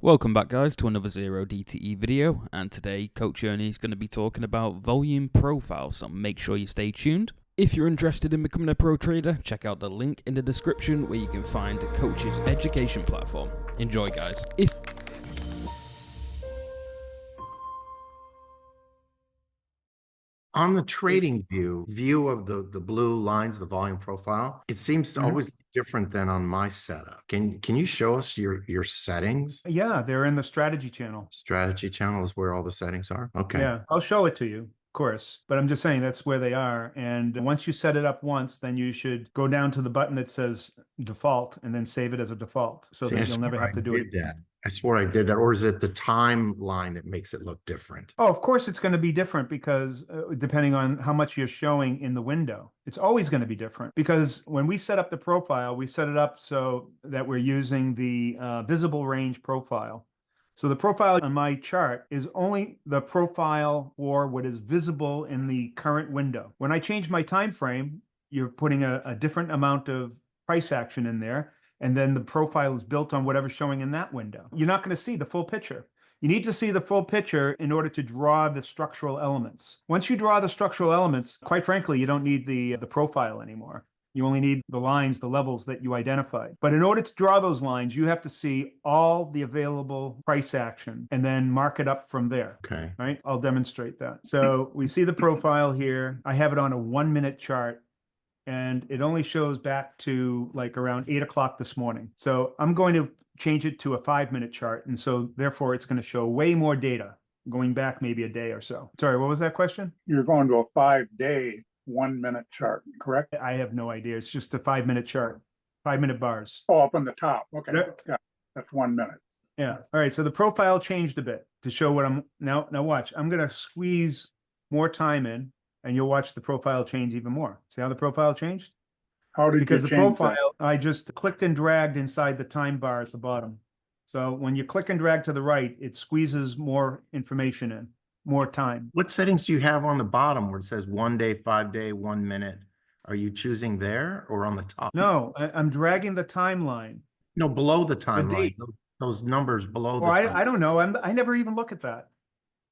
Welcome back, guys, to another Zero DTE video, and today Coach Ernie is going to be talking about volume profile, so make sure you stay tuned. If you're interested in becoming a pro trader, check out the link in the description where you can find Coach's education platform. Enjoy, guys. On the TradingView view of the blue lines, the volume profile, it seems to always be different than on my setup. Can you show us your settings? Yeah, they're in the strategy channel. Strategy channel is where all the settings are. Okay. Yeah, I'll show it to you, of course, but I'm just saying that's where they are. And once you set it up once, then you should go down to the button that says default and then save it as a default so that you'll never have to do it again. I swore I did that. Or is it the timeline that makes it look different? Oh, of course it's going to be different because depending on how much you're showing in the window, it's always going to be different because when we set up the profile, we set it up so that we're using the visible range profile. So the profile on my chart is only the profile for what is visible in the current window. When I change my time frame, you're putting a different amount of price action in there, and then the profile is built on whatever's showing in that window. You're not going to see the full picture. You need to see the full picture in order to draw the structural elements. Once you draw the structural elements, quite frankly, you don't need the profile anymore. You only need the lines, the levels that you identified. But in order to draw those lines, you have to see all the available price action and then mark it up from there. Okay. Right? I'll demonstrate that. So we see the profile here. I have it on a 1-minute chart, and it only shows back to like around 8 o'clock this morning. So I'm going to change it to a 5-minute chart. And so therefore it's going to show way more data going back maybe a day or so. Sorry, what was that question? You're going to a 5-day 1-minute chart, correct? I have no idea. It's just a 5-minute chart, 5-minute bars. Oh, up on the top. Okay. Yep. Yeah, that's 1 minute. Yeah. All right. So the profile changed a bit to show what I'm now. Now watch. I'm going to squeeze more time in, and you'll watch the profile change even more. See how the profile changed? How did Because you the change profile, I just clicked and dragged inside the time bar at the bottom. So when you click and drag to the right, it squeezes more information in, more time. What settings do you have on the bottom where it says 1 day, 5-day, 1 minute? Are you choosing there or on the top? No, I'm dragging the timeline. No, below the timeline. date. Those numbers below the Well, timeline. I don't know. I never even look at that.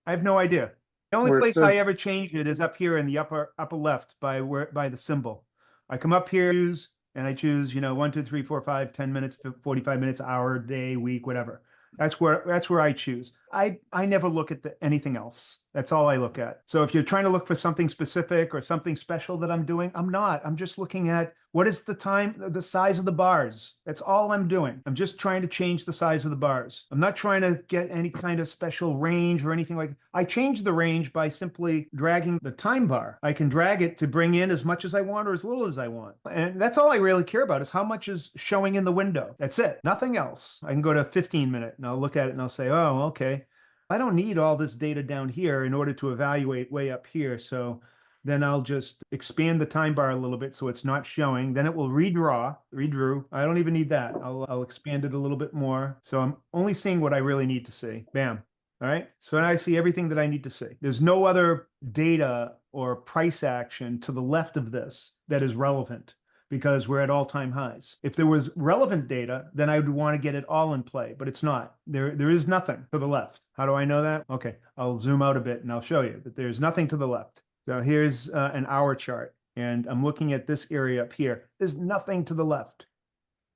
I have no idea. The only Where it place says- I ever changed it is up here in the upper left by the symbol. I come up here and I choose, 1, 2, 3, 4, 5, 10 minutes, 45 minutes, hour, day, week, whatever. That's where I choose. I never look at anything else. That's all I look at. So if you're trying to look for something specific or something special that I'm doing, I'm not. I'm just looking at what is the size of the bars. That's all I'm doing. I'm just trying to change the size of the bars. I'm not trying to get any kind of special range or anything like that. I change the range by simply dragging the time bar. I can drag it to bring in as much as I want or as little as I want. And that's all I really care about is how much is showing in the window. That's it. Nothing else. I can go to 15-minute and I'll look at it and I'll say, oh, okay. I don't need all this data down here in order to evaluate way up here. So then I'll just expand the time bar a little bit so it's not showing. Then it will redrew. I don't even need that. I'll expand it a little bit more. So I'm only seeing what I really need to see. Bam. All right. So now I see everything that I need to see. There's no other data or price action to the left of this that is relevant, because we're at all-time highs. If there was relevant data, then I would want to get it all in play, but it's not. There is nothing to the left. How do I know that? Okay, I'll zoom out a bit and I'll show you that there's nothing to the left. So here's an hour chart, and I'm looking at this area up here. There's nothing to the left.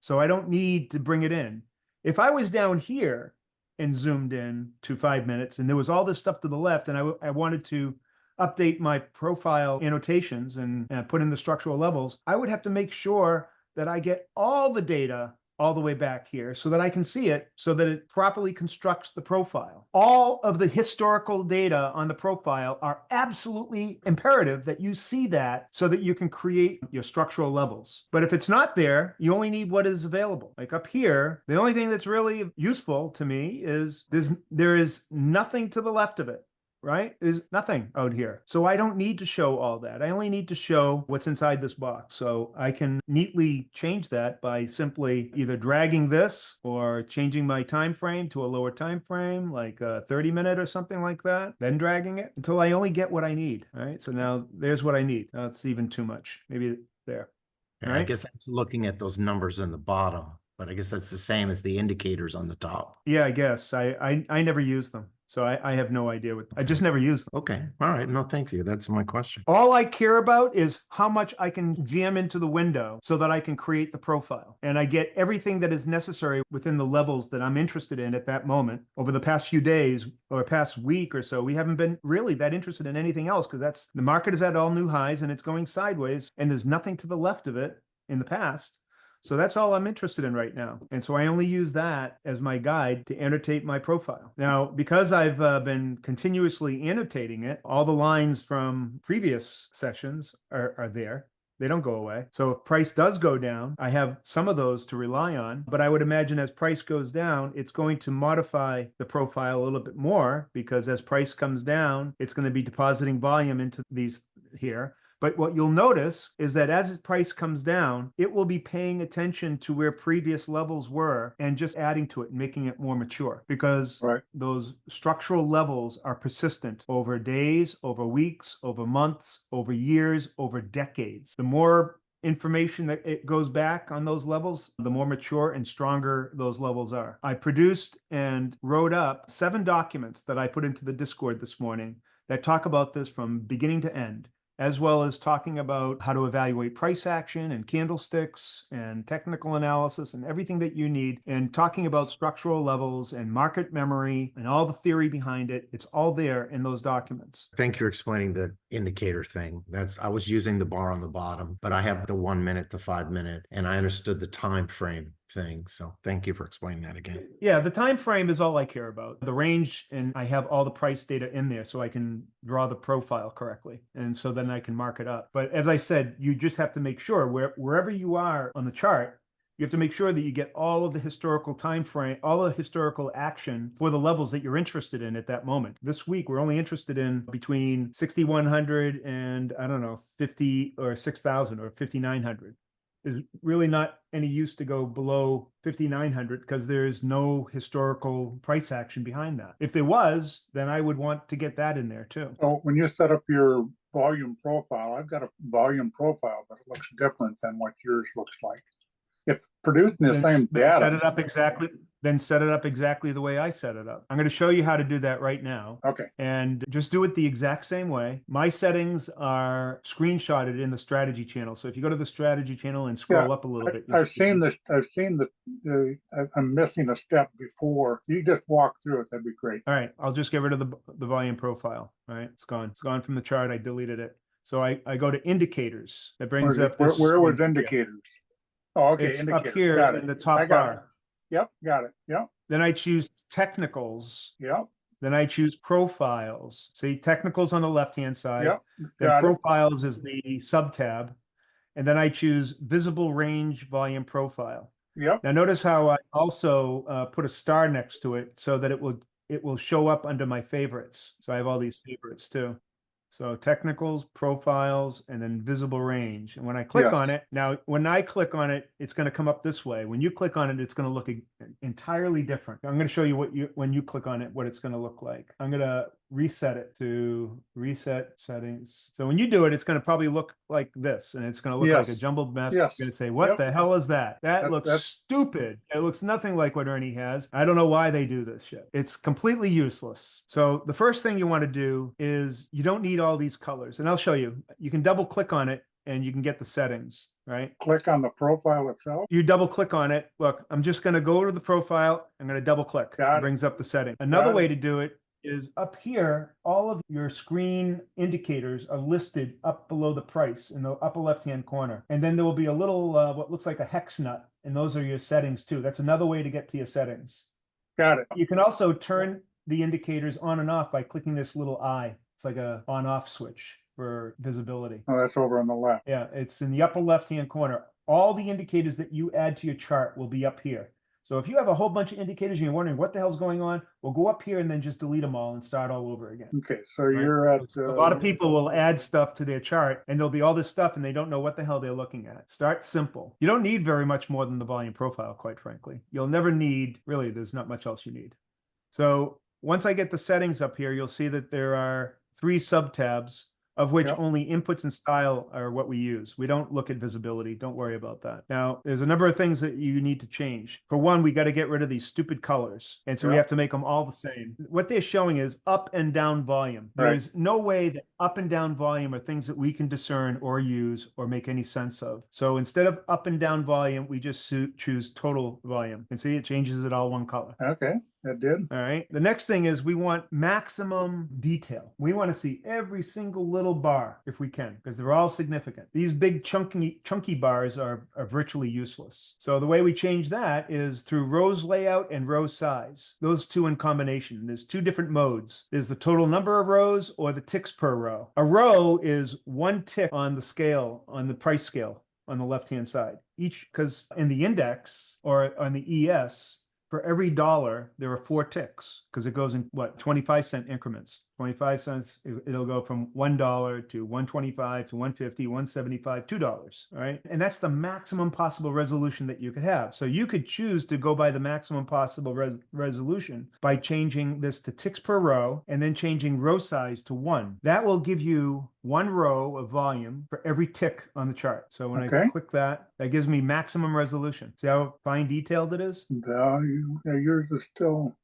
So I don't need to bring it in. If I was down here and zoomed in to 5 minutes and there was all this stuff to the left and I wanted to update my profile annotations and put in the structural levels, I would have to make sure that I get all the data all the way back here so that I can see it, so that it properly constructs the profile. All of the historical data on the profile are absolutely imperative that you see that so that you can create your structural levels. But if it's not there, you only need what is available. Like up here, the only thing that's really useful to me is there is nothing to the left of it. Right? There's nothing out here. So I don't need to show all that. I only need to show what's inside this box. So I can neatly change that by simply either dragging this or changing my time frame to a lower time frame, like a 30-minute or something like that, then dragging it until I only get what I need. All right. So now there's what I need. That's even too much. Maybe there. Yeah, I guess I was looking at those numbers in the bottom. but I guess that's the same as the indicators on the top. Yeah, I guess. I never use them. So I have no idea what, I just never use them. Okay. All right. No, thank you. That's my question. All I care about is how much I can jam into the window so that I can create the profile. And I get everything that is necessary within the levels that I'm interested in at that moment. Over the past few days or past week or so, we haven't been really that interested in anything else because the market is at all new highs and it's going sideways and there's nothing to the left of it in the past. So that's all I'm interested in right now. And so I only use that as my guide to annotate my profile. Now, because I've been continuously annotating it, all the lines from previous sessions are there. They don't go away. So if price does go down, I have some of those to rely on. But I would imagine as price goes down, it's going to modify the profile a little bit more because as price comes down, it's going to be depositing volume into these here. But what you'll notice is that as the price comes down, it will be paying attention to where previous levels were and just adding to it and making it more mature because those structural levels are persistent over days, over weeks, over months, over years, over decades. The more information that it goes back on those levels, the more mature and stronger those levels are. I produced and wrote up 7 documents that I put into the Discord this morning that talk about this from beginning to end, as well as talking about how to evaluate price action and candlesticks and technical analysis and everything that you need, and talking about structural levels and market memory and all the theory behind it. It's all there in those documents. Thank you for explaining the indicator thing. I was using the bar on the bottom, but I have the 1 minute to 5 minute, and I understood the time frame thing. So thank you for explaining that again. Yeah, the time frame is all I care about. The range, and I have all the price data in there so I can draw the profile correctly. And so then I can mark it up. But as I said, you just have to make sure wherever you are on the chart, you have to make sure that you get all of the historical time frame, all the historical action for the levels that you're interested in at that moment. This week, we're only interested in between 6,100 and, I don't know, 50 or 6,000 or 5,900. There's really not any use to go below 5,900 because there's no historical price action behind that. If there was, then I would want to get that in there too. So when you set up your volume profile, I've got a volume profile, but it looks different than what yours looks like. If producing the same data. Set it up exactly. Then set it up exactly the way I set it up. I'm going to show you how to do that right now. Okay. And just do it the exact same way. My settings are screenshotted in the strategy channel. So if you go to the strategy channel and scroll up a little bit. I've seen this. I'm missing a step before. You just walk through it. That'd be great. All right. I'll just get rid of the volume profile. All right. It's gone. It's gone from the chart. I deleted it. So I go to indicators. That brings up this. Where was indicators? Oh, okay. It's indicators. up here in the top bar. Yep, got it. Yep. Then I choose technicals. Yep. Then I choose profiles. See, technicals on the left-hand side. Yep. Then profiles is the sub-tab. And then I choose visible range volume profile. Yep. Now notice how I also put a star next to it so that it will show up under my favorites. So I have all these favorites too. So technicals, profiles, and then visible range. And when I click on it, now when I click on it, it's going to come up this way. When you click on it, it's going to look entirely different. I'm going to show you when you click on it, what it's going to look like. I'm going to reset it to reset settings. So when you do it, it's going to probably look like this, and it's going to look like a jumbled mess. You're going to say, what the hell is that? That looks stupid. It looks nothing like what Ernie has. I don't know why they do this shit. It's completely useless. So the first thing you want to do is you don't need all these colors, and I'll show you. You can double click on it and you can get the settings, right? Click on the profile itself. You double click on it. Look, I'm just going to go to the profile. I'm going to double click. It brings up the setting. Another way to do it is up here, all of your screen indicators are listed up below the price in the upper left-hand corner. And then there will be a little, what looks like a hex nut, and those are your settings too. That's another way to get to your settings. Got it. You can also turn the indicators on and off by clicking this little eye. It's like a on-off switch for visibility. Oh, that's over on the left. Yeah, it's in the upper left-hand corner. All the indicators that you add to your chart will be up here. So if you have a whole bunch of indicators and you're wondering what the hell's going on, we'll go up here and then just delete them all and start all over again. Okay, so you're at... a lot of people will add stuff to their chart and there'll be all this stuff and they don't know what the hell they're looking at. Start simple. You don't need very much more than the volume profile, quite frankly. You'll never need, really, there's not much else you need. So once I get the settings up here, you'll see that there are 3 sub-tabs. of which Yep. only inputs and style are what we use. We don't look at visibility. Don't worry about that. Now, there's a number of things that you need to change. For one, we got to get rid of these stupid colors. And so we Yep. have to make them all the same. What they're showing is up and down volume. Right. There's no way that up and down volume are things that we can discern or use or make any sense of. So instead of up and down volume, we just choose total volume. And see, it changes it all one color. Okay, that did. All right. The next thing is we want maximum detail. We want to see every single little bar if we can, because they're all significant. These big chunky bars are virtually useless. So the way we change that is through rows layout and row size. Those two in combination. There's two different modes. There's the total number of rows or the ticks per row. A row is one tick on the scale, on the price scale on the left-hand side. Each, because in the index or on the ES, for every dollar, there are 4 ticks because it goes in what, 25-cent increments. 25 cents, it'll go from $1 to $1.25 to $1.50, $1.75, $2. All right. And that's the maximum possible resolution that you could have. So you could choose to go by the maximum possible resolution by changing this to ticks per row and then changing row size to 1. That will give you 1 row of volume for every tick on the chart. So when I click that, that gives me maximum resolution. See how fine detailed it is? Yours is still,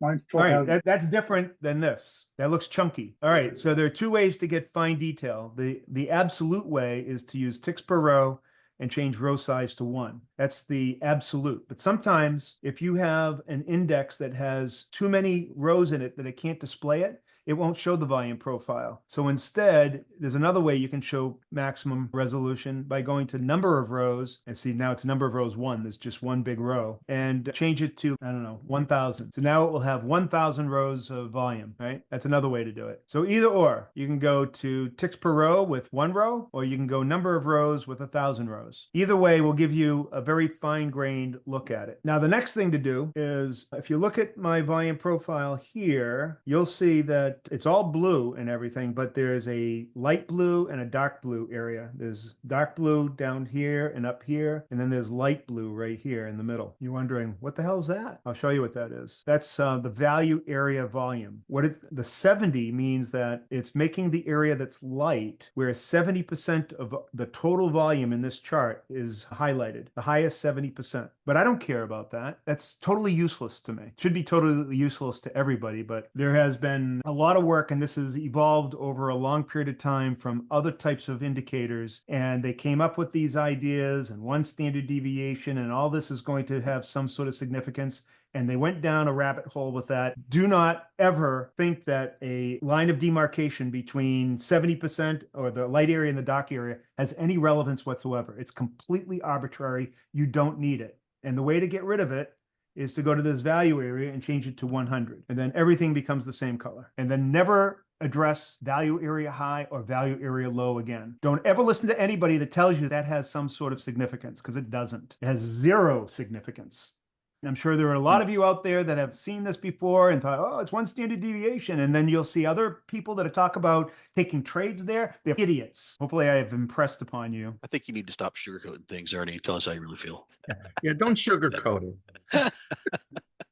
mine still All has. right, that's different than this. That looks chunky. All right, so there are 2 ways to get fine detail. The absolute way is to use ticks per row and change row size to 1. That's the absolute. But sometimes if you have an index that has too many rows in it that it can't display it, it won't show the volume profile. So instead, there's another way you can show maximum resolution by going to number of rows, and see now it's number of rows 1. There's just 1 big row, and change it to, I don't know, 1,000. So now it will have 1,000 rows of volume, right? That's another way to do it. So either or, you can go to ticks per row with 1 row, or you can go number of rows with 1,000 rows. Either way will give you a very fine-grained look at it. Now, the next thing to do is, if you look at my volume profile here, you'll see that it's all blue and everything, but there's a light blue and a dark blue area. There's dark blue down here and up here, and then there's light blue right here in the middle. You're wondering, what the hell is that? I'll show you what that is. That's the value area volume. The 70 means that it's making the area that's light, where 70% of the total volume in this chart is highlighted, the highest 70%. But I don't care about that. That's totally useless to me. It should be totally useless to everybody, but there has been a lot of work, and this has evolved over a long period of time from other types of indicators, and they came up with these ideas and 1 standard deviation, and all this is going to have some sort of significance. And they went down a rabbit hole with that. Do not ever think that a line of demarcation between 70% or the light area and the dark area has any relevance whatsoever. It's completely arbitrary. You don't need it. And the way to get rid of it is to go to this value area and change it to 100. And then everything becomes the same color. And then never address value area high or value area low again. Don't ever listen to anybody that tells you that has some sort of significance, because it doesn't. It has 0 significance. I'm sure there are a lot of you out there that have seen this before and thought, oh, it's 1 standard deviation. And then you'll see other people that talk about taking trades there. They're idiots. Hopefully I have impressed upon you. I think you need to stop sugarcoating things, Ernie, and tell us how you really feel. Yeah, don't sugarcoat it.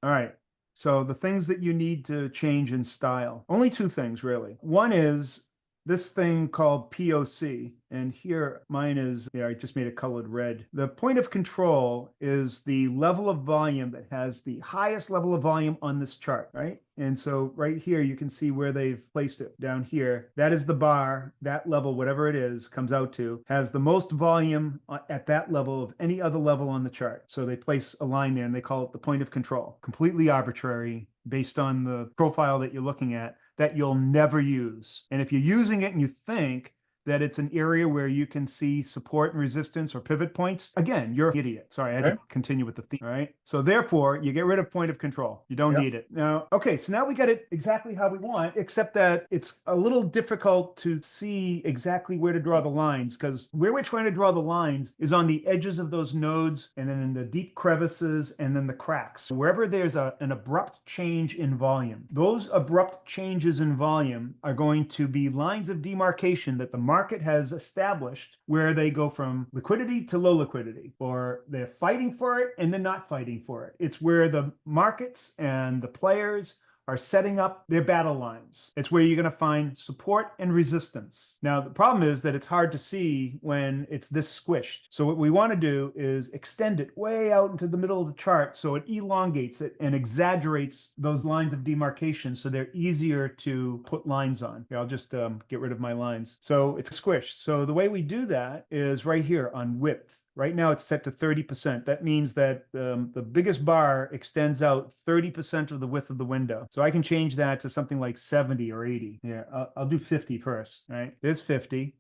All right. So the things that you need to change in style, only 2 things really. One is this thing called POC, and here mine is, I just made it colored red. The point of control is the level of volume that has the highest level of volume on this chart, right? And so right here, you can see where they've placed it down here. That is the bar, that level, whatever it is, comes out to, has the most volume at that level of any other level on the chart. So they place a line there and they call it the point of control. Completely arbitrary based on the profile that you're looking at, that you'll never use. And if you're using it and you think that it's an area where you can see support and resistance or pivot points, again, you're an idiot. Sorry, I had to continue with the theme, all right? So therefore, you get rid of point of control. You don't need it. Now, okay, so now we got it exactly how we want, except that it's a little difficult to see exactly where to draw the lines, because where we're trying to draw the lines is on the edges of those nodes, and then in the deep crevices, and then the cracks. Wherever there's an abrupt change in volume, those abrupt changes in volume are going to be lines of demarcation that the market has established, where they go from liquidity to low liquidity, or they're fighting for it and then not fighting for it. It's where the markets and the players are setting up their battle lines. It's where you're going to find support and resistance. Now, the problem is that it's hard to see when it's this squished. So what we want to do is extend it way out into the middle of the chart so it elongates it and exaggerates those lines of demarcation so they're easier to put lines on. Here, I'll just get rid of my lines. So it's squished. So the way we do that is right here on width. Right now it's set to 30%. That means that the biggest bar extends out 30% of the width of the window. So I can change that to something like 70 or 80. Yeah, I'll do 50 first, right? There's 50.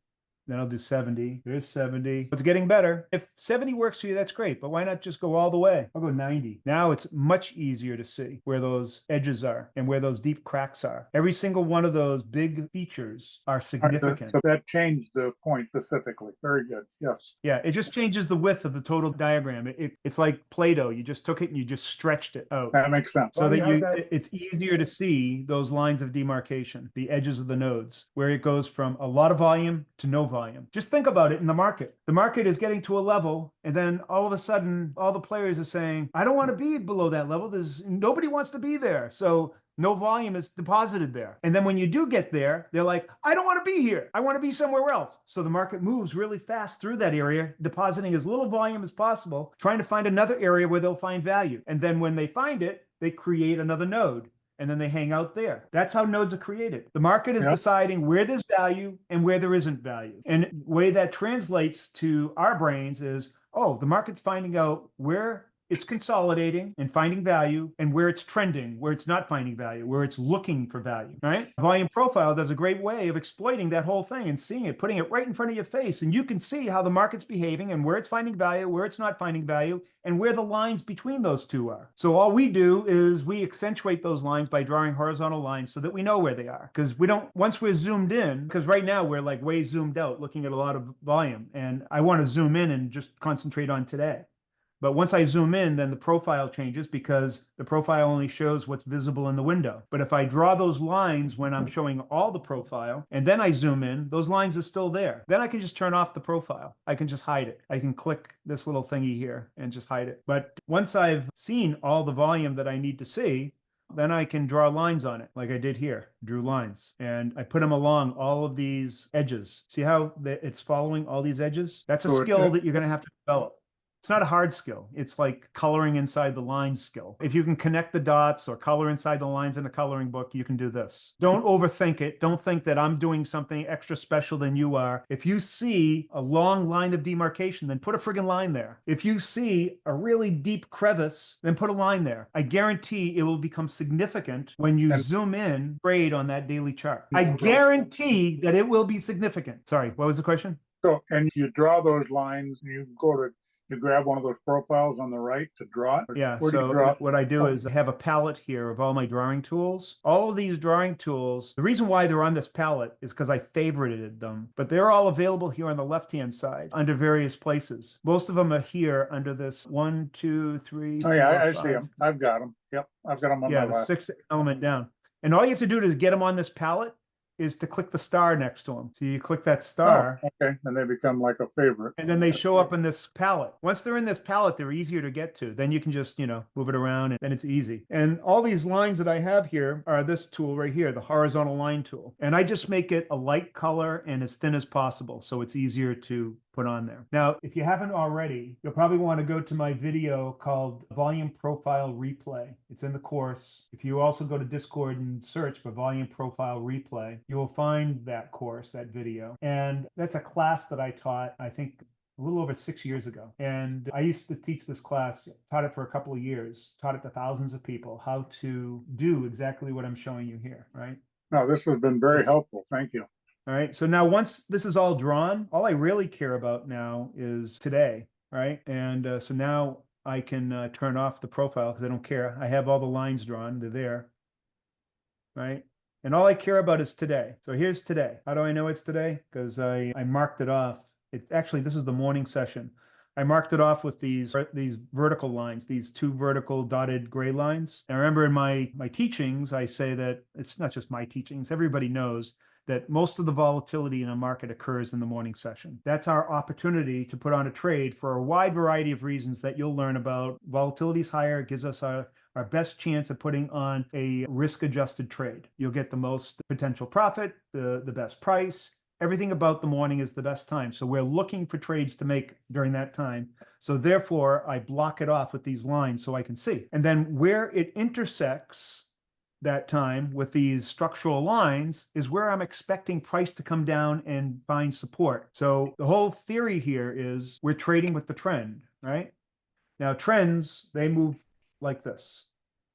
Then I'll do 70. There's 70. It's getting better. If 70 works for you, that's great. But why not just go all the way? I'll go 90. Now it's much easier to see where those edges are and where those deep cracks are. Every single one of those big features are significant. So that changed the point specifically. Very good. Yes. Yeah, it just changes the width of the total diagram. It's like Play-Doh. You just took it and you just stretched it out. That makes sense. So it's easier to see those lines of demarcation, the edges of the nodes, where it goes from a lot of volume to no volume. Just think about it in the market. The market is getting to a level, and then all of a sudden, all the players are saying, I don't want to be below that level. Nobody wants to be there. So no volume is deposited there. And then when you do get there, they're like, I don't want to be here. I want to be somewhere else. So the market moves really fast through that area, depositing as little volume as possible, trying to find another area where they'll find value. And then when they find it, they create another node. And then they hang out there. That's how nodes are created. The market is deciding where there's value and where there isn't value. And the way that translates to our brains is, oh, the market's finding out where it's consolidating and finding value and where it's trending, where it's not finding value, where it's looking for value, right? Volume profile does a great way of exploiting that whole thing and seeing it, putting it right in front of your face. And you can see how the market's behaving and where it's finding value, where it's not finding value, and where the lines between those two are. So all we do is we accentuate those lines by drawing horizontal lines so that we know where they are. Because once we're zoomed in, because right now we're like way zoomed out looking at a lot of volume. And I want to zoom in and just concentrate on today. But once I zoom in, then the profile changes because the profile only shows what's visible in the window. But if I draw those lines when I'm showing all the profile, and then I zoom in, those lines are still there. Then I can just turn off the profile. I can just hide it. I can click this little thingy here and just hide it. But once I've seen all the volume that I need to see, then I can draw lines on it like I did here, drew lines. And I put them along all of these edges. See how it's following all these edges? That's a skill that you're going to have to develop. It's not a hard skill. It's like coloring inside the lines skill. If you can connect the dots or color inside the lines in a coloring book, you can do this. Don't overthink it. Don't think that I'm doing something extra special than you are. If you see a long line of demarcation, then put a friggin' line there. If you see a really deep crevice, then put a line there. I guarantee it will become significant when you zoom in, trade on that daily chart. I guarantee that it will be significant. Sorry, what was the question? So, and you draw those lines, you grab one of those profiles on the right to draw it? Yeah, so what I do is I have a palette here of all my drawing tools. All of these drawing tools, the reason why they're on this palette is because I favorited them, but they're all available here on the left-hand side under various places. Most of them are here under this 1, 2, 3. Oh yeah, I see them. I've got them. Yep, I've got them on my left. Yeah, the 6th element down. And all you have to do to get them on this palette is to click the star next to them. So you click that star. Oh, okay, and they become like a favorite. And then they show up in this palette. Once they're in this palette, they're easier to get to. Then you can just, move it around and then it's easy. And all these lines that I have here are this tool right here, the horizontal line tool. And I just make it a light color and as thin as possible so it's easier to put on there. Now, if you haven't already, you'll probably want to go to my video called Volume Profile Replay. It's in the course. If you also go to Discord and search for Volume Profile Replay, you will find that course, that video. And that's a class that I taught, I think, a little over 6 years ago. And I used to teach this class, taught it for a couple of years, taught it to thousands of people, how to do exactly what I'm showing you here, right? No, this has been very helpful. Thank you. All right. So now once this is all drawn, all I really care about now is today, right? And so now I can turn off the profile because I don't care. I have all the lines drawn. They're there, right? And all I care about is today. So here's today. How do I know it's today? Because I marked it off. It's actually, this is the morning session. I marked it off with these vertical lines, these 2 vertical dotted gray lines. And I remember in my teachings, I say that it's not just my teachings. Everybody knows that most of the volatility in a market occurs in the morning session. That's our opportunity to put on a trade for a wide variety of reasons that you'll learn about. Volatility is higher, it gives us our our best chance of putting on a risk-adjusted trade. You'll get the most potential profit, the best price. Everything about the morning is the best time. So we're looking for trades to make during that time. So therefore, I block it off with these lines so I can see. And then where it intersects that time with these structural lines is where I'm expecting price to come down and find support. So the whole theory here is we're trading with the trend, right? Now trends, they move like this,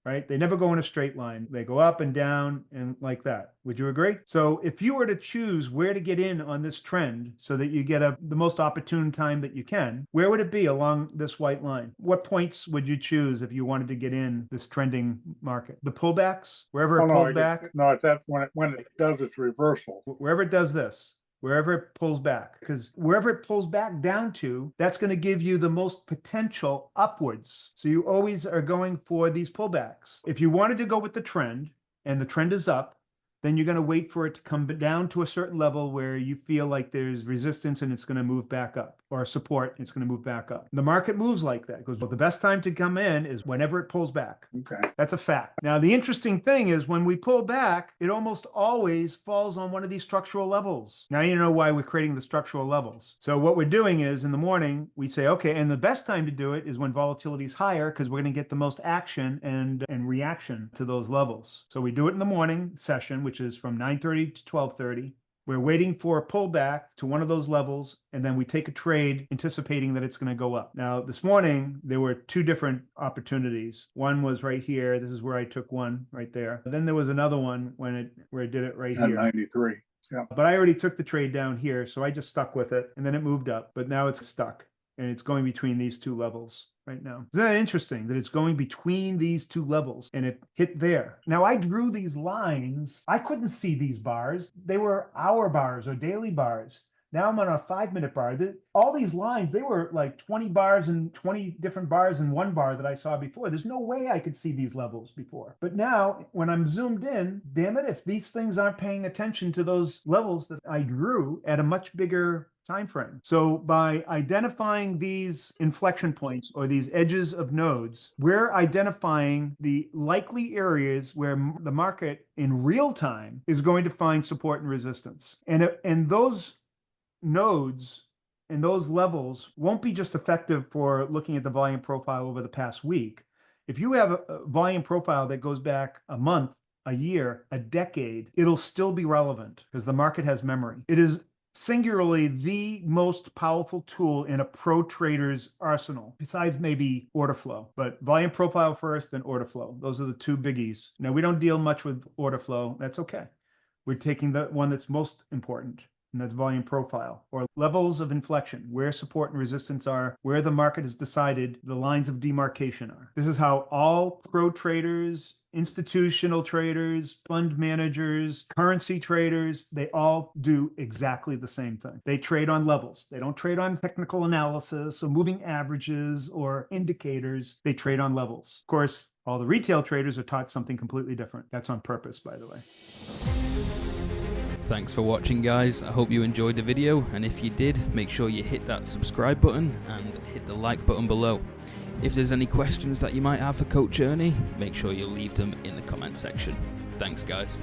right? They never go in a straight line. They go up and down and like that. Would you agree? So if you were to choose where to get in on this trend so that you get the most opportune time that you can, where would it be along this white line? What points would you choose if you wanted to get in this trending market? The pullbacks, wherever it pulled back? No, that's when it does its reversal. Wherever it does this. Wherever it pulls back, because wherever it pulls back down to, that's going to give you the most potential upwards. So you always are going for these pullbacks. If you wanted to go with the trend and the trend is up, then you're going to wait for it to come down to a certain level where you feel like there's resistance and it's going to move back up, or support, it's going to move back up. The market moves like that. It goes, well, the best time to come in is whenever it pulls back. Okay. That's a fact. Now, the interesting thing is when we pull back, it almost always falls on one of these structural levels. Now you know why we're creating the structural levels. So what we're doing is in the morning, we say, okay, and the best time to do it is when volatility is higher because we're going to get the most action and reaction to those levels. So we do it in the morning session, which is from 9:30 to 12:30. We're waiting for a pullback to one of those levels, and then we take a trade anticipating that it's going to go up. Now, this morning, there were two different opportunities. One was right here. This is where I took one right there. Then there was another one where I did it right At here. 93. Yeah. But I already took the trade down here, so I just stuck with it, and then it moved up. But now it's stuck, and it's going between these two levels right now. Isn't that interesting that it's going between these two levels and it hit there? Now I drew these lines. I couldn't see these bars. They were hour bars or daily bars. Now I'm on a 5-minute bar. All these lines, they were like 20 bars and 20 different bars in one bar that I saw before. There's no way I could see these levels before. But now when I'm zoomed in, damn it, if these things aren't paying attention to those levels that I drew at a much bigger time frame. So by identifying these inflection points or these edges of nodes, we're identifying the likely areas where the market in real time is going to find support and resistance. And those nodes and those levels won't be just effective for looking at the volume profile over the past week. If you have a volume profile that goes back a month, a year, a decade, it'll still be relevant because the market has memory. It is singularly the most powerful tool in a pro trader's arsenal, besides maybe order flow. But volume profile first, then order flow. Those are the two biggies. Now, we don't deal much with order flow. That's okay. We're taking the one that's most important, and that's volume profile, or levels of inflection, where support and resistance are, where the market has decided the lines of demarcation are. This is how all pro traders, institutional traders, fund managers, currency traders, they all do exactly the same thing. They trade on levels. They don't trade on technical analysis or moving averages or indicators. They trade on levels. Of course, all the retail traders are taught something completely different. That's on purpose, by the way. Thanks for watching, guys. I hope you enjoyed the video, and if you did, make sure you hit that subscribe button and hit the like button below. If there's any questions that you might have for Coach Ernie, make sure you leave them in the comment section. Thanks, guys.